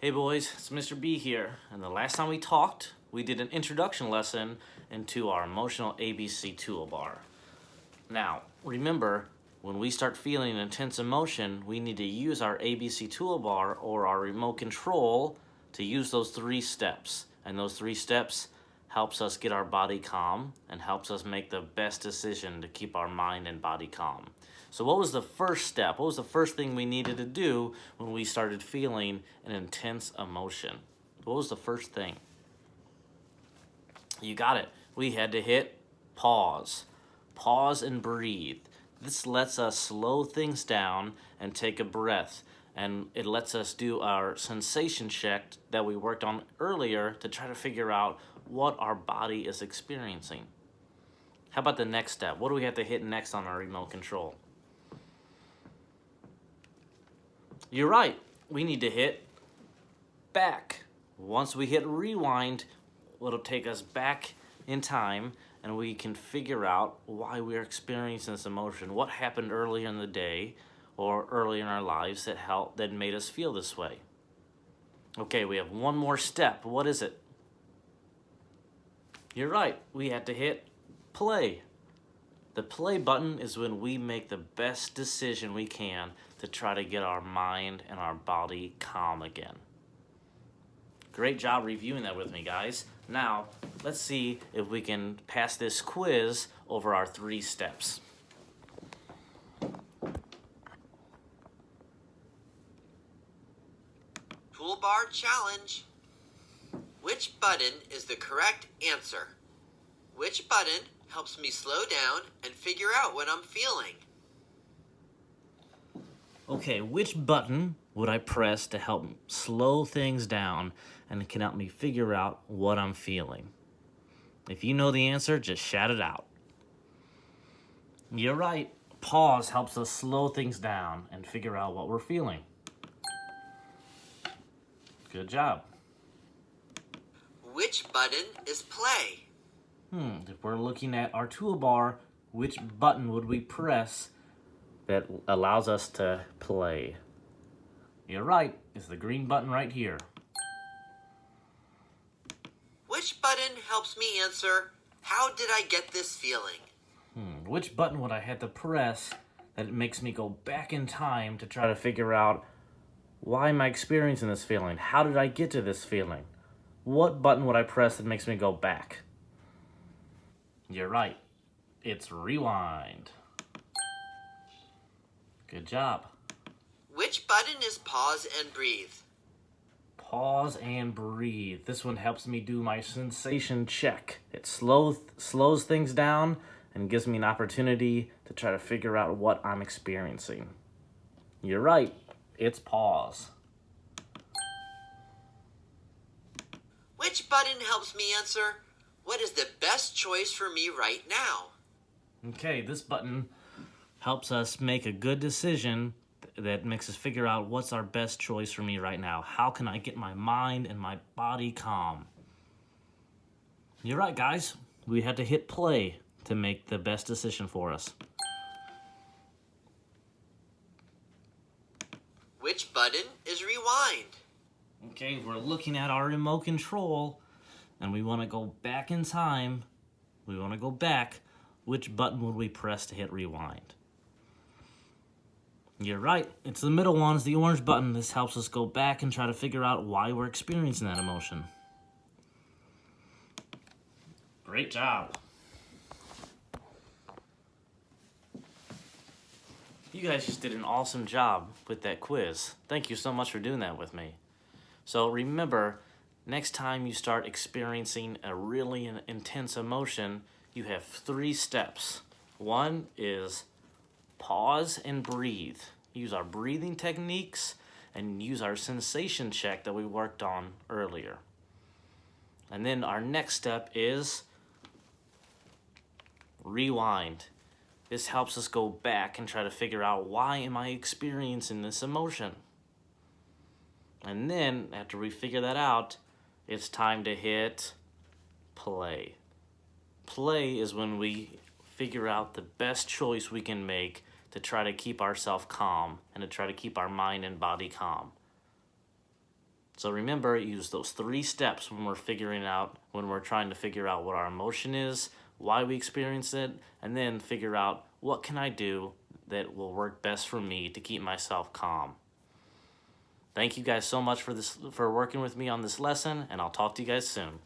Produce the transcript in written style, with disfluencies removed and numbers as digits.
Hey boys, it's Mr. B here, and the last time we talked, we did an introduction lesson into our emotional ABC toolbar. Now, remember, when we start feeling intense emotion, we need to use our ABC toolbar or our remote control to use those 3 steps. And those 3 steps helps us get our body calm and helps us make the best decision to keep our mind and body calm. So what was the first step? What was the first thing we needed to do when we started feeling an intense emotion? What was the first thing? You got it. We had to hit pause. Pause and breathe. This lets us slow things down and take a breath. And it lets us do our sensation check that we worked on earlier to try to figure out what our body is experiencing. How about the next step? What do we have to hit next on our remote control? You're right, we need to hit back. Once we hit rewind, it'll take us back in time and we can figure out why we're experiencing this emotion. What happened earlier in the day or early in our lives that made us feel this way. Okay, we have one more step. What is it? You're right, we have to hit play. The play button is when we make the best decision we can to try to get our mind and our body calm again. Great job reviewing that with me, guys. Now, let's see if we can pass this quiz over our 3 steps. Toolbar challenge. Which button is the correct answer? Which button helps me slow down and figure out what I'm feeling? Okay, which button would I press to help slow things down and can help me figure out what I'm feeling? If you know the answer, just shout it out. You're right. Pause helps us slow things down and figure out what we're feeling. Good job. Which button is play? If we're looking at our toolbar, which button would we press that allows us to play? You're right, it's the green button right here. Which button helps me answer, how did I get this feeling? Which button would I have to press that makes me go back in time to try to figure out why am I experiencing this feeling? How did I get to this feeling? What button would I press that makes me go back? You're right, it's rewind. Good job. Which button is pause and breathe? Pause and breathe. This one helps me do my sensation check. It slows things down and gives me an opportunity to try to figure out what I'm experiencing. You're right, it's pause. Which button helps me answer, what is the best choice for me right now? Okay, this button helps us make a good decision that makes us figure out what's our best choice for me right now. How can I get my mind and my body calm? You're right, guys. We had to hit play to make the best decision for us. Which button is rewind? Okay, we're looking at our remote control and we want to go back in time. We want to go back. Which button would we press to hit rewind? You're right, it's the middle one, it's the orange button. This helps us go back and try to figure out why we're experiencing that emotion. Great job. You guys just did an awesome job with that quiz. Thank you so much for doing that with me. So remember, next time you start experiencing a really intense emotion, you have 3 steps. One is pause and breathe. Use our breathing techniques and use our sensation check that we worked on earlier. And then our next step is rewind. This helps us go back and try to figure out why am I experiencing this emotion. And then after we figure that out, it's time to hit play. Play is when we figure out the best choice we can make to try to keep ourselves calm and to try to keep our mind and body calm. So remember, use those 3 steps when we're trying to figure out what our emotion is, why we experience it, and then figure out what can I do that will work best for me to keep myself calm. Thank you guys so much for working with me on this lesson, and I'll talk to you guys soon.